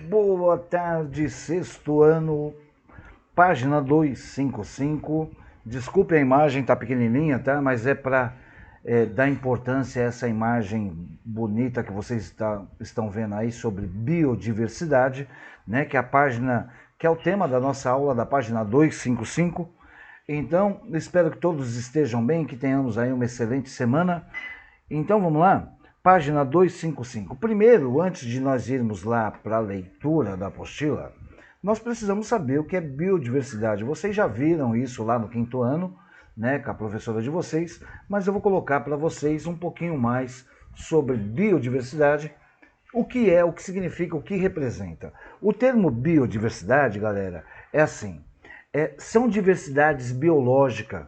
Boa tarde, sexto ano, página 255. Desculpe a imagem, tá pequenininha, tá? Mas é para dar importância a essa imagem bonita que vocês estão vendo aí sobre biodiversidade, né? Que é a página, que é o tema da nossa aula da página 255. Então, espero que todos estejam bem, que tenhamos aí uma excelente semana. Então vamos lá? Página 255. Primeiro, antes de nós irmos lá para a leitura da apostila, nós precisamos saber o que é biodiversidade. Vocês já viram isso lá no quinto ano, né, com a professora de vocês, mas eu vou colocar para vocês um pouquinho mais sobre biodiversidade, o que é, o que significa, o que representa. O termo biodiversidade, galera, é assim, são diversidades biológicas,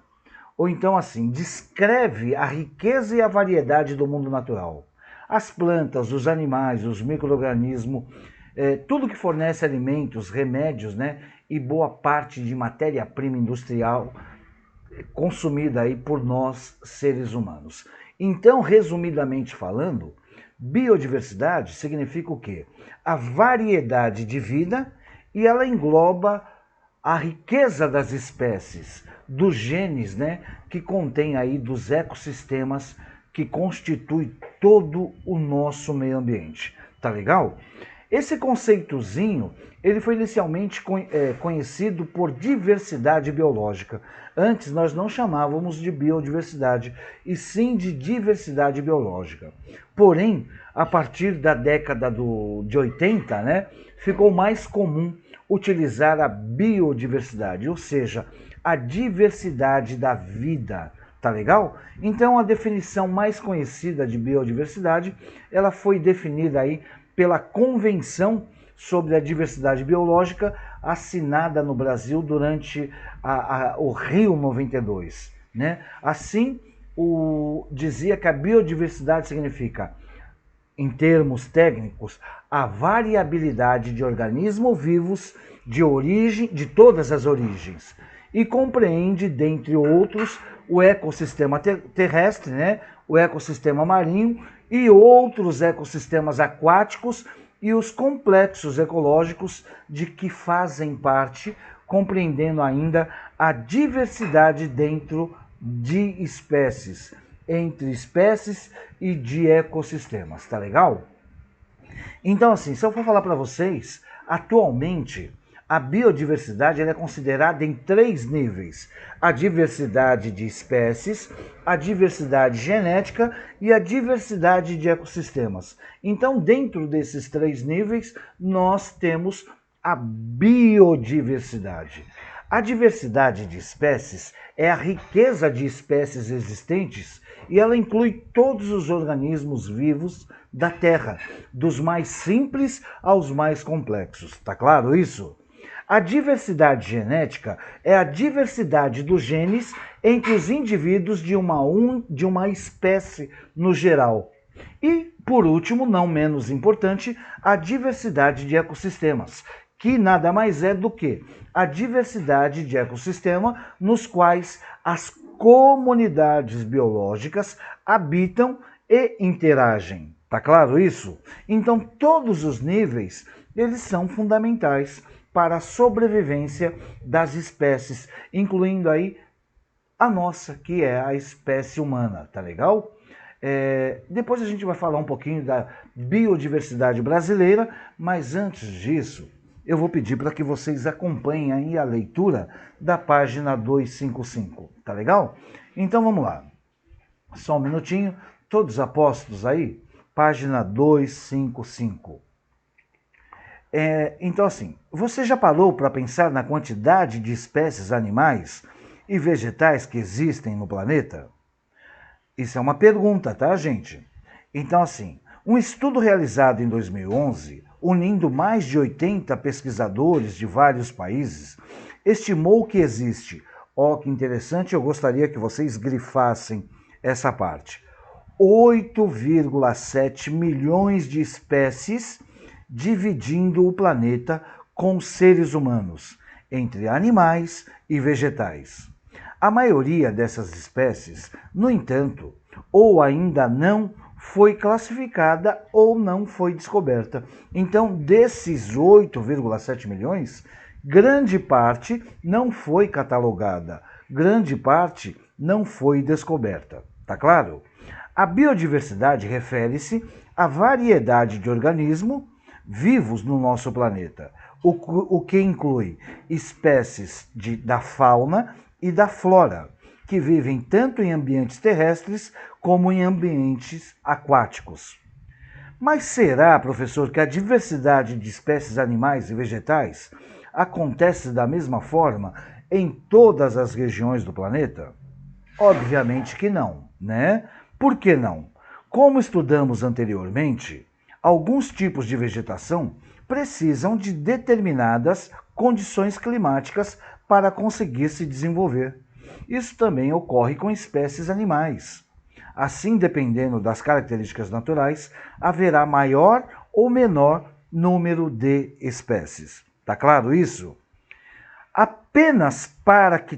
ou então assim, descreve a riqueza e a variedade do mundo natural. As plantas, os animais, os micro-organismos, tudo que fornece alimentos, remédios, né, e boa parte de matéria-prima industrial consumida aí por nós, seres humanos. Então, resumidamente falando, biodiversidade significa o quê? A variedade de vida, e ela engloba a riqueza das espécies, dos genes, né, que contém aí dos ecossistemas que constitui todo o nosso meio ambiente. Tá legal? Esse conceitozinho, ele foi inicialmente conhecido por diversidade biológica. Antes nós não chamávamos de biodiversidade, e sim de diversidade biológica. Porém, a partir da década de 80, né, ficou mais comum utilizar a biodiversidade, ou seja, a diversidade da vida. Tá legal? Então a definição mais conhecida de biodiversidade, ela foi definida aí pela Convenção sobre a Diversidade Biológica, assinada no Brasil durante o Rio 92. Né? Assim, dizia que a biodiversidade significa, em termos técnicos, a variabilidade de organismos vivos de todas as origens, e compreende, dentre outros, o ecossistema terrestre, né, o ecossistema marinho e outros ecossistemas aquáticos e os complexos ecológicos de que fazem parte, compreendendo ainda a diversidade dentro de espécies, entre espécies e de ecossistemas, tá legal? Então, assim, se eu for falar para vocês, atualmente a biodiversidade é considerada em três níveis: a diversidade de espécies, a diversidade genética e a diversidade de ecossistemas. Então, dentro desses três níveis, nós temos a biodiversidade. A diversidade de espécies é a riqueza de espécies existentes, e ela inclui todos os organismos vivos da Terra, dos mais simples aos mais complexos. Tá claro isso? A diversidade genética é a diversidade dos genes entre os indivíduos de uma espécie no geral. E, por último, não menos importante, a diversidade de ecossistemas, que nada mais é do que a diversidade de ecossistema nos quais as comunidades biológicas habitam e interagem. Tá claro isso? Então, todos os níveis, eles são fundamentais para a sobrevivência das espécies, incluindo aí a nossa, que é a espécie humana, tá legal? Depois a gente vai falar um pouquinho da biodiversidade brasileira, mas antes disso, eu vou pedir para que vocês acompanhem aí a leitura da página 255, tá legal? Então vamos lá. Só um minutinho, todos apostos aí? Página 255. Então assim, você já parou para pensar na quantidade de espécies animais e vegetais que existem no planeta? Isso é uma pergunta, tá, gente? Então, assim, um estudo realizado em 2011, unindo mais de 80 pesquisadores de vários países, estimou que existe, ó, que interessante, eu gostaria que vocês grifassem essa parte, 8,7 milhões de espécies dividindo o planeta com seres humanos, entre animais e vegetais. A maioria dessas espécies, no entanto, ou ainda não foi classificada ou não foi descoberta. Então, desses 8,7 milhões, grande parte não foi catalogada, grande parte não foi descoberta. Tá claro? A biodiversidade refere-se à variedade de organismos vivos no nosso planeta, o que inclui espécies da fauna e da flora, que vivem tanto em ambientes terrestres como em ambientes aquáticos. Mas será, professor, que a diversidade de espécies animais e vegetais acontece da mesma forma em todas as regiões do planeta? Obviamente que não, né? Por que não? Como estudamos anteriormente, alguns tipos de vegetação precisam de determinadas condições climáticas para conseguir se desenvolver. Isso também ocorre com espécies animais. Assim, dependendo das características naturais, haverá maior ou menor número de espécies. Tá claro isso? Apenas para que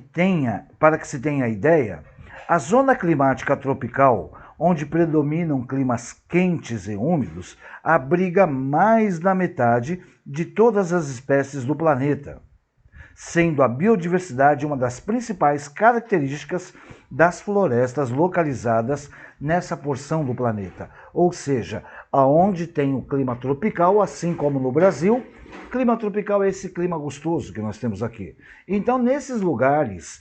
se tenha ideia, a zona climática tropical, onde predominam climas quentes e úmidos, abriga mais da metade de todas as espécies do planeta, sendo a biodiversidade uma das principais características das florestas localizadas nessa porção do planeta. Ou seja, aonde tem o clima tropical, assim como no Brasil, clima tropical é esse clima gostoso que nós temos aqui. Então, nesses lugares,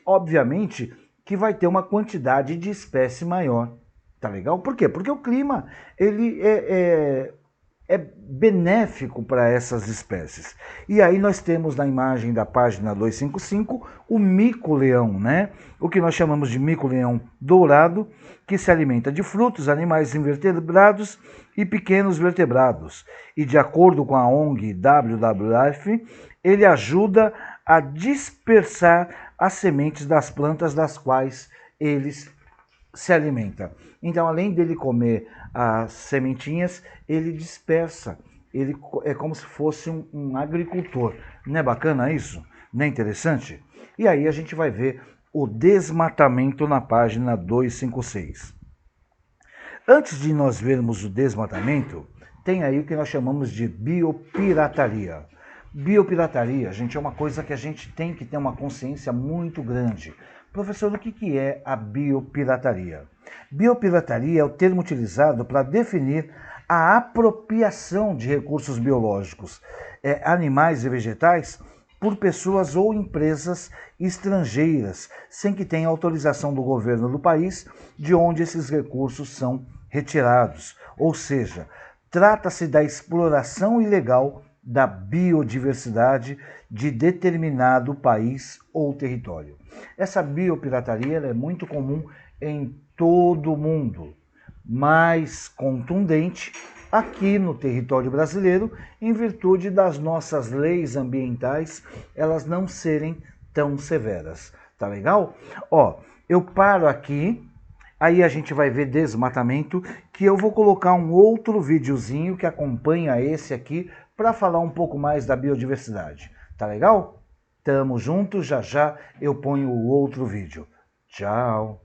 obviamente que vai ter uma quantidade de espécie maior. Tá legal? Por quê? Porque o clima ele é benéfico para essas espécies. E aí nós temos na imagem da página 255 o mico-leão, né? O que nós chamamos de mico-leão dourado, que se alimenta de frutos, animais invertebrados e pequenos vertebrados. E de acordo com a ONG WWF, ele ajuda a dispersar as sementes das plantas das quais eles se alimenta. Então, além dele comer as sementinhas, ele dispersa. Ele é como se fosse um agricultor. Não é bacana isso? Não é interessante? E aí a gente vai ver o desmatamento na página 256. Antes de nós vermos o desmatamento, tem aí o que nós chamamos de biopirataria. Biopirataria, gente, é uma coisa que a gente tem que ter uma consciência muito grande. Professor, o que é a biopirataria? Biopirataria é o termo utilizado para definir a apropriação de recursos biológicos, animais e vegetais, por pessoas ou empresas estrangeiras, sem que tenha autorização do governo do país de onde esses recursos são retirados. Ou seja, trata-se da exploração ilegal da biodiversidade de determinado país ou território. Essa biopirataria é muito comum em todo o mundo, mais contundente aqui no território brasileiro, em virtude das nossas leis ambientais, elas não serem tão severas. Tá legal? Ó, eu paro aqui, aí a gente vai ver desmatamento, que eu vou colocar um outro videozinho que acompanha esse aqui, para falar um pouco mais da biodiversidade. Tá legal? Tamo junto, já já eu ponho o outro vídeo. Tchau!